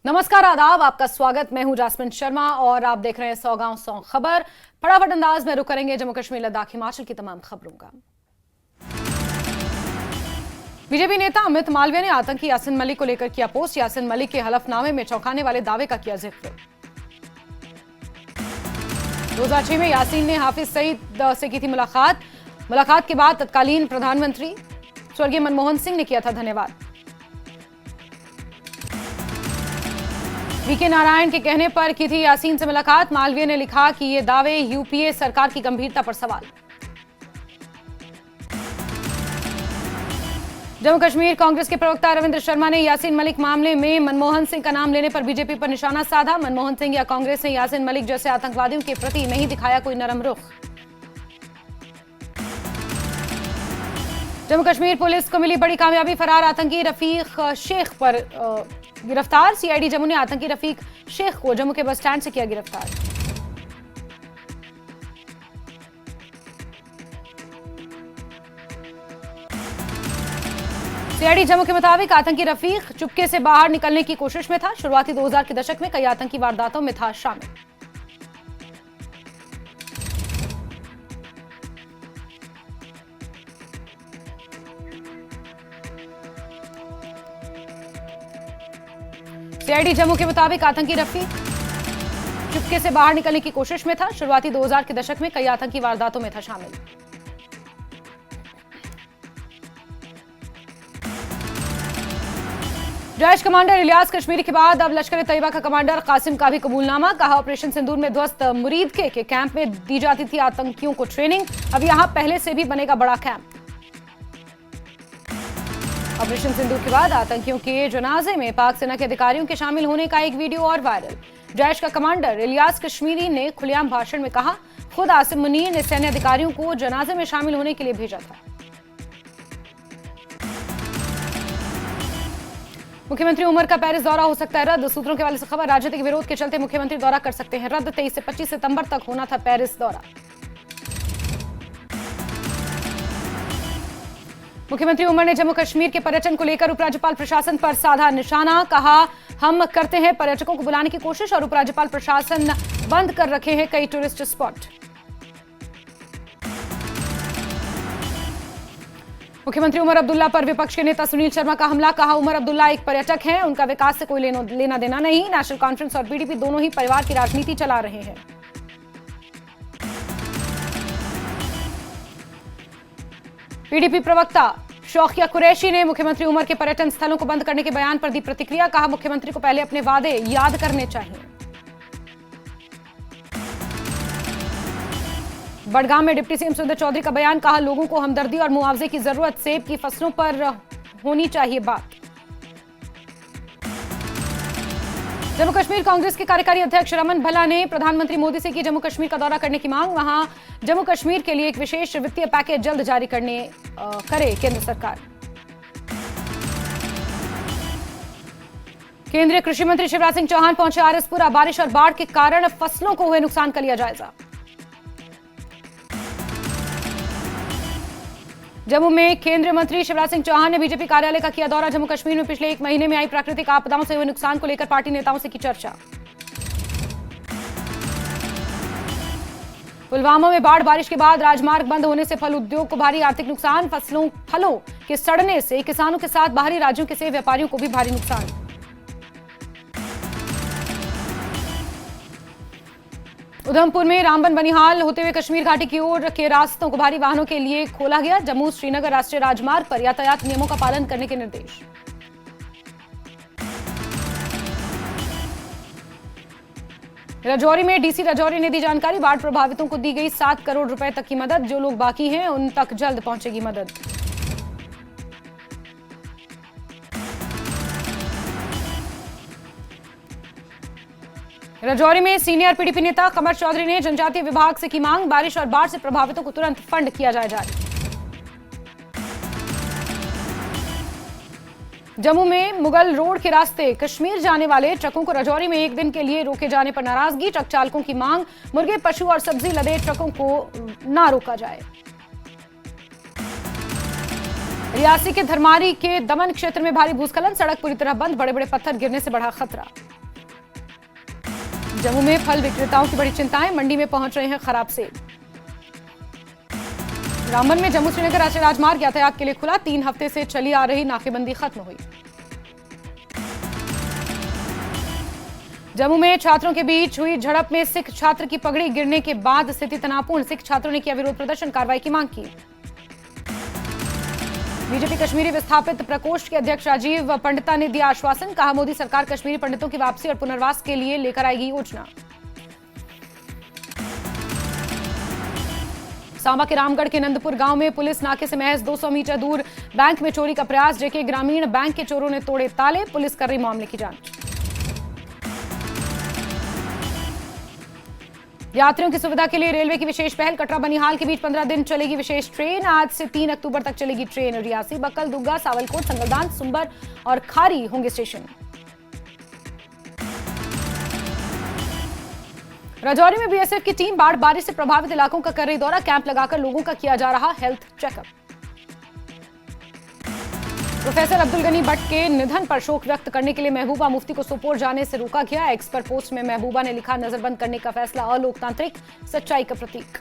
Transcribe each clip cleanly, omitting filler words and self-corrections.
नमस्कार, आदाब, आपका स्वागत। मैं हूं जासमिन शर्मा और आप देख रहे हैं 100 गांव 100 खबर। फटाफट अंदाज में रुक करेंगे जम्मू कश्मीर, लद्दाख, हिमाचल की तमाम खबरों का। बीजेपी नेता अमित मालवीय ने आतंकी यासिन मलिक को लेकर किया पोस्ट। यासिन मलिक के हलफनामे में चौंकाने वाले दावे का किया जिक्र। 2006 में यासीन ने हाफिज सईद से की थी मुलाकात के बाद तत्कालीन प्रधानमंत्री स्वर्गीय मनमोहन सिंह ने किया था धन्यवाद। वीके नारायण के कहने पर की थी यासीन से मुलाकात। मालवीय ने लिखा कि ये दावे यूपीए सरकार की गंभीरता पर सवाल। जम्मू कश्मीर कांग्रेस के प्रवक्ता रविंद्र शर्मा ने यासीन मलिक मामले में मनमोहन सिंह का नाम लेने पर बीजेपी पर निशाना साधा। मनमोहन सिंह या कांग्रेस ने यासीन मलिक जैसे आतंकवादियों के प्रति नहीं दिखाया कोई नरम रुख। जम्मू कश्मीर पुलिस को मिली बड़ी कामयाबी, फरार आतंकी रफीक शेख पर गिरफ्तार। सीआईडी जम्मू ने आतंकी रफीक शेख को जम्मू के बस स्टैंड से किया गिरफ्तार। सीआईडी जम्मू के मुताबिक आतंकी रफीक चुपके से बाहर निकलने की कोशिश में था। शुरुआती 2000 के दशक में कई आतंकी वारदातों में था शामिल। सीआईडी जम्मू के मुताबिक आतंकी रफीक चुपके से बाहर निकलने की कोशिश में था। शुरुआती 2000 के दशक में कई आतंकी वारदातों में था शामिल। जैश कमांडर इलियास कश्मीरी के बाद अब लश्कर तैयबा का कमांडर कासिम का भी कबूलनामा। कहा, ऑपरेशन सिंदूर में ध्वस्त मुरीद के कैंप में दी जाती थी आतंकियों को ट्रेनिंग। अब यहां पहले से भी बनेगा बड़ा कैंप। ऑपरेशन सिंदूर के बाद आतंकियों के जनाजे में पाक सेना के अधिकारियों के शामिल होने का एक वीडियो और वायरल। जैश का कमांडर इलियास कश्मीरी ने खुलेआम भाषण में कहा, खुद आसिम मुनीर ने सैन्य अधिकारियों को जनाजे में शामिल होने के लिए भेजा था। मुख्यमंत्री उमर का पेरिस दौरा हो सकता है रद्द। सूत्रों के हवाले से खबर, राजनीतिक विरोध के चलते मुख्यमंत्री दौरा कर सकते हैं रद्द। 23 से 25 सितंबर तक होना था पेरिस दौरा। मुख्यमंत्री उमर ने जम्मू कश्मीर के पर्यटन को लेकर उपराज्यपाल प्रशासन पर साधा निशाना। कहा, हम करते हैं पर्यटकों को बुलाने की कोशिश और उपराज्यपाल प्रशासन बंद कर रखे हैं कई टूरिस्ट स्पॉट। मुख्यमंत्री उमर अब्दुल्ला पर विपक्ष के नेता सुनील शर्मा का हमला। कहा, उमर अब्दुल्ला एक पर्यटक हैं, उनका विकास से कोई लेना देना नहीं। नेशनल कॉन्फ्रेंस और पीडीपी दोनों ही परिवार की राजनीति चला रहे हैं। पीडीपी प्रवक्ता शौकिया कुरैशी ने मुख्यमंत्री उमर के पर्यटन स्थलों को बंद करने के बयान पर दी प्रतिक्रिया। कहा, मुख्यमंत्री को पहले अपने वादे याद करने चाहिए। बड़गाम में डिप्टी सीएम सुंदर चौधरी का बयान। कहा, लोगों को हमदर्दी और मुआवजे की जरूरत, सेब की फसलों पर होनी चाहिए बात। जम्मू कश्मीर कांग्रेस के कार्यकारी अध्यक्ष रमन भला ने प्रधानमंत्री मोदी से की जम्मू कश्मीर का दौरा करने की मांग। वहां जम्मू कश्मीर के लिए एक विशेष वित्तीय पैकेज जल्द जारी करे केंद्र सरकार। केंद्रीय कृषि मंत्री शिवराज सिंह चौहान पहुंचे आरएसपुरा। बारिश और बाढ़ के कारण फसलों को हुए नुकसान का लिया जायजा। जम्मू में केंद्रीय मंत्री शिवराज सिंह चौहान ने बीजेपी कार्यालय का किया दौरा। जम्मू कश्मीर में पिछले एक महीने में आई प्राकृतिक आपदाओं से हुए नुकसान को लेकर पार्टी नेताओं से की चर्चा। पुलवामा में बाढ़, बारिश के बाद राजमार्ग बंद होने से फल उद्योग को भारी आर्थिक नुकसान। फलों के सड़ने से किसानों के साथ बाहरी राज्यों के सेब व्यापारियों को भी भारी नुकसान। उधमपुर में रामबन बनिहाल होते हुए कश्मीर घाटी की ओर के रास्तों को भारी वाहनों के लिए खोला गया। जम्मू श्रीनगर राष्ट्रीय राजमार्ग पर यातायात नियमों का पालन करने के निर्देश। राजौरी में डीसी राजौरी ने दी जानकारी। बाढ़ प्रभावितों को दी गई 7 करोड़ रुपए तक की मदद। जो लोग बाकी हैं उन तक जल्द पहुंचेगी मदद। राजौरी में सीनियर पीडीपी नेता कमर चौधरी ने जनजातीय विभाग से की मांग। बारिश और बाढ़ से प्रभावितों को तुरंत फंड किया जाए जारी। जम्मू में मुगल रोड के रास्ते कश्मीर जाने वाले ट्रकों को राजौरी में एक दिन के लिए रोके जाने पर नाराजगी। ट्रक चालकों की मांग, मुर्गे, पशु और सब्जी लदे ट्रकों को ना रोका जाए। रियासी के धर्मारी के दमन क्षेत्र में भारी भूस्खलन, सड़क पूरी तरह बंद, बड़े बड़े पत्थर गिरने से बढ़ा खतरा। जम्मू में फल विक्रेताओं की बड़ी चिंताएं, मंडी में पहुंच रहे हैं खराब सेब। रामबन में जम्मू श्रीनगर राष्ट्रीय राजमार्ग यातायात के लिए खुला, 3 हफ्ते से चली आ रही नाकेबंदी खत्म हुई। जम्मू में छात्रों के बीच हुई झड़प में सिख छात्र की पगड़ी गिरने के बाद स्थिति तनावपूर्ण, सिख छात्रों ने किया विरोध प्रदर्शन, कार्रवाई की मांग की। बीजेपी कश्मीरी विस्थापित प्रकोष्ठ के अध्यक्ष राजीव पंडिता ने दिया आश्वासन, कहा मोदी सरकार कश्मीरी पंडितों की वापसी और पुनर्वास के लिए लेकर आएगी योजना। सांबा के रामगढ़ के नंदपुर गांव में पुलिस नाके से महज 200 मीटर दूर बैंक में चोरी का प्रयास, जेके ग्रामीण बैंक के चोरों ने तोड़े ताले, पुलिस कर रही मामले की जांच। यात्रियों की सुविधा के लिए रेलवे की विशेष पहल, कटरा बनिहाल के बीच 15 दिन चलेगी विशेष ट्रेन, आज से 3 अक्टूबर तक चलेगी ट्रेन। रियासी, बक्कल, दुग्गा, सावलकोट, संगलदान, सुंबर और खारी होंगे स्टेशन। राजौरी में बीएसएफ की टीम बाढ़ बारिश से प्रभावित इलाकों का कर रही दौरा, कैंप लगाकर लोगों का किया जा रहा health checkup. Professor Abdul Ghani Bhat के निधन पर शोक व्यक्त करने के लिए महबूबा मुफ्ती को सोपोर जाने से रोका गया। एक्स पर पोस्ट में महबूबा ने लिखा, नजरबंद करने का फैसला अलोकतांत्रिक, सच्चाई का प्रतीक।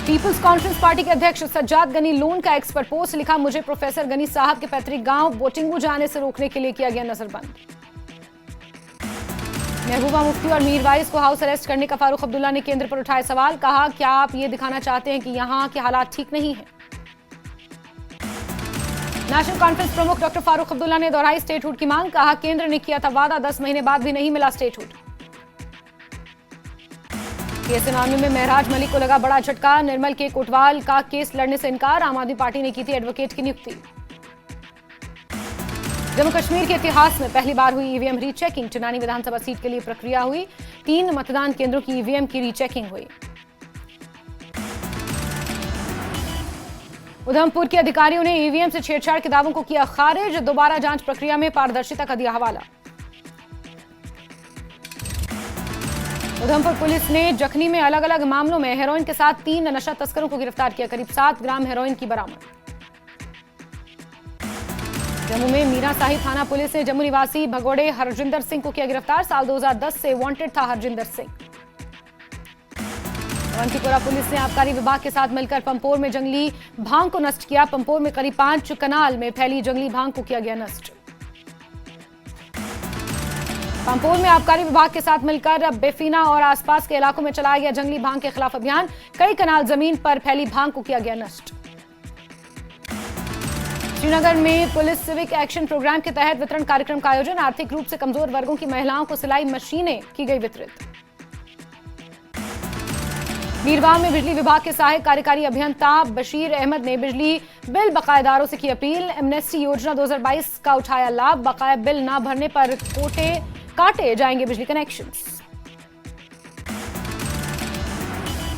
पीपुल्स कॉन्फ्रेंस पार्टी के अध्यक्ष सज्जाद गनी लोन का एक्स पर पोस्ट, लिखा, मुझे प्रोफेसर गनी साहब के पैतृक गांव बोटिंगू जाने से रोकने के लिए किया गया नजरबंद। महबूबा मुफ्ती और मीरवाइज को हाउस अरेस्ट करने का फारूक अब्दुल्ला ने केंद्र पर उठाए सवाल, कहा, क्या आप ये दिखाना चाहते हैं कि यहां के हालात ठीक नहीं है। नेशनल कॉन्फ्रेंस प्रमुख डॉक्टर फारूक अब्दुल्ला ने दोहराई स्टेटहुड की मांग, कहा, केंद्र ने किया था वादा, 10 महीने बाद भी नहीं मिला स्टेटहुड। पीएसए मामले में महराज मलिक को लगा बड़ा झटका, निर्मल के कोटवाल का केस लड़ने से इनकार, आम आदमी पार्टी ने की थी एडवोकेट की नियुक्ति। जम्मू कश्मीर के इतिहास में पहली बार हुई ईवीएम रीचेकिंग, चिनानी विधानसभा सीट के लिए प्रक्रिया हुई, 3 मतदान केंद्रों की ईवीएम की रीचेकिंग हुई। उधमपुर के अधिकारियों ने ईवीएम से छेड़छाड़ के दावों को किया खारिज, दोबारा जांच प्रक्रिया में पारदर्शिता का दिया हवाला। उधमपुर पुलिस ने जखनी में अलग अलग मामलों में हेरोइन के साथ 3 नशा तस्करों को गिरफ्तार किया, करीब 7 ग्राम हेरोइन की बरामद। जम्मू में मीरा साहिब थाना पुलिस ने जम्मू निवासी भगोड़े हरजिंदर सिंह को किया गिरफ्तार, साल 2010 से वांटेड था हरजिंदर सिंह। अवंतीपुरा पुलिस ने आबकारी विभाग के साथ मिलकर पंपोर में जंगली भांग को नष्ट किया, पंपोर में करीब 5 कनाल में फैली जंगली भांग को किया गया नष्ट। पंपोर में आबकारी विभाग के साथ मिलकर बेफीना और आसपास के इलाकों में चलाया गया जंगली भांग के खिलाफ अभियान, कई कनाल जमीन पर फैली भांग को किया गया नष्ट। श्रीनगर में पुलिस सिविक एक्शन प्रोग्राम के तहत वितरण कार्यक्रम का आयोजन, आर्थिक रूप से कमजोर वर्गों की महिलाओं को सिलाई मशीनें की गई वितरित। वीरवार में बिजली विभाग के सहायक कार्यकारी अभियंता बशीर अहमद ने बिजली बिल बकायेदारों से की अपील, एमनेस्टी योजना 2022 का उठाया लाभ, बकाया बिल न भरने पर काटे जाएंगे बिजली कनेक्शंस।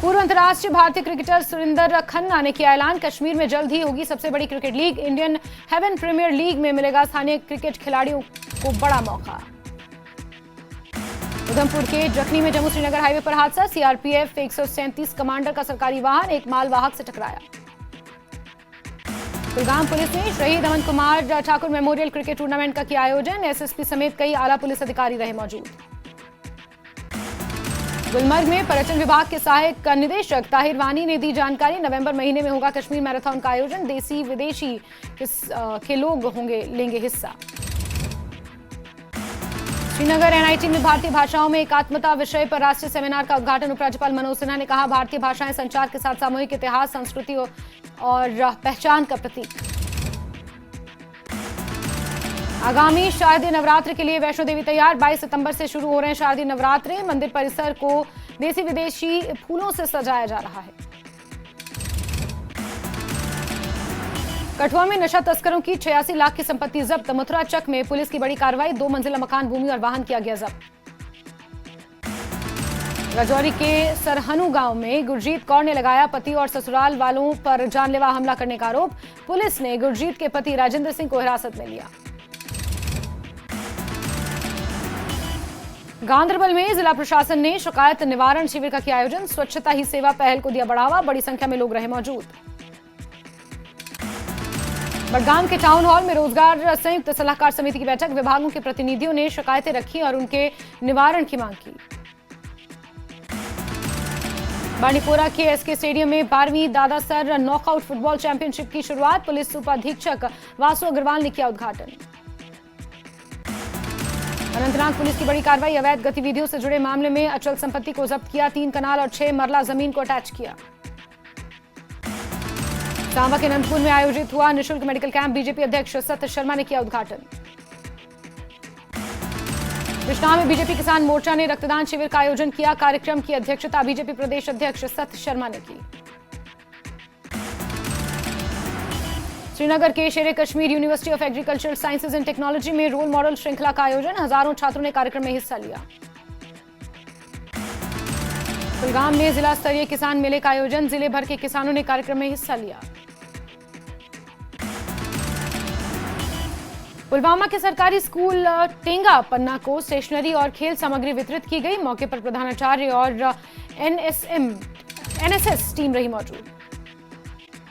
पूर्व अंतर्राष्ट्रीय भारतीय क्रिकेटर सुरिंदर खन्ना ने किया ऐलान, कश्मीर में जल्द ही होगी सबसे बड़ी cricket league, Indian heaven premier league में मिलेगा स्थानीय क्रिकेट खिलाड़ियों को बड़ा मौका। उधमपुर के जखनी में जम्मू श्रीनगर हाईवे पर हादसा, सीआरपीएफ 137 कमांडर का सरकारी वाहन एक मालवाहक से टकराया। कुलगाम पुलिस ने शहीद Aman Kumar Thakur memorial cricket tournament का किया आयोजन, एसएसपी समेत कई आला पुलिस अधिकारी रहे मौजूद। गुलमर्ग में पर्यटन विभाग के सहायक निदेशक ताहिर वानी ने दी जानकारी, नवंबर महीने में होगा कश्मीर मैराथन का आयोजन, देसी विदेशी के लोग लेंगे हिस्सा। श्रीनगर एनआईटी में भारतीय भाषाओं में एकात्मता विषय पर राष्ट्रीय सेमिनार का उद्घाटन उपराज्यपाल मनोज सिन्हा ने कहा, भारतीय भाषाएं संचार के साथ सामूहिक इतिहास, संस्कृति और पहचान का प्रतीक। आगामी शारदीय नवरात्र के लिए वैष्णो देवी तैयार, 22 सितंबर से शुरू हो रहे हैं शारदीय नवरात्रे, मंदिर परिसर को देसी विदेशी फूलों से सजाया जा रहा है। कठुआ में नशा तस्करों की 86 लाख की संपत्ति जब्त, मथुरा चक में पुलिस की बड़ी कार्रवाई, 2 मंजिला मकान, भूमि और वाहन किया गया जब्त। राजौरी के सरहनु गांव में गुरजीत कौर ने लगाया पति और ससुराल वालों पर जानलेवा हमला करने का आरोप, पुलिस ने गुरजीत के पति राजेंद्र सिंह को हिरासत में लिया। गांधरबल में जिला प्रशासन ने शिकायत निवारण शिविर का किया आयोजन, स्वच्छता ही सेवा पहल को दिया बढ़ावा, बड़ी संख्या में लोग रहे मौजूद। बडगाम के टाउन हॉल में रोजगार संयुक्त सलाहकार समिति की बैठक। विभागों के प्रतिनिधियों ने शिकायतें रखी और उनके निवारण की मांग की। बांडीपोरा के एसके स्टेडियम में 12वीं दादासर नॉकआउट फुटबॉल चैंपियनशिप की शुरुआत। पुलिस उपाधीक्षक वासु अग्रवाल ने किया उद्घाटन। अनंतनाग पुलिस की बड़ी कार्रवाई। अवैध गतिविधियों से जुड़े मामले में अचल संपत्ति को जब्त किया। 3 कनाल और 6 मरला जमीन को अटैच किया। सांबा के नंदपुर में आयोजित हुआ निःशुल्क मेडिकल कैंप। बीजेपी अध्यक्ष सत्य शर्मा ने किया उद्घाटन। बिजनौर में बीजेपी किसान मोर्चा ने रक्तदान शिविर का आयोजन किया। कार्यक्रम की अध्यक्षता बीजेपी प्रदेश अध्यक्ष सत्य शर्मा ने की। श्रीनगर के शेरे Kashmir university of agricultural sciences and technology में रोल मॉडल श्रृंखला का आयोजन। हजारों छात्रों ने कार्यक्रम में हिस्सा लिया। कुलगाम में जिला स्तरीय किसान मेले का आयोजन। जिले भर के किसानों ने कार्यक्रम में हिस्सा लिया। पुलवामा के सरकारी स्कूल टेंगा पन्ना को स्टेशनरी और खेल सामग्री वितरित की गई। मौके पर प्रधानाचार्य और एनएसएस टीम रही मौजूद।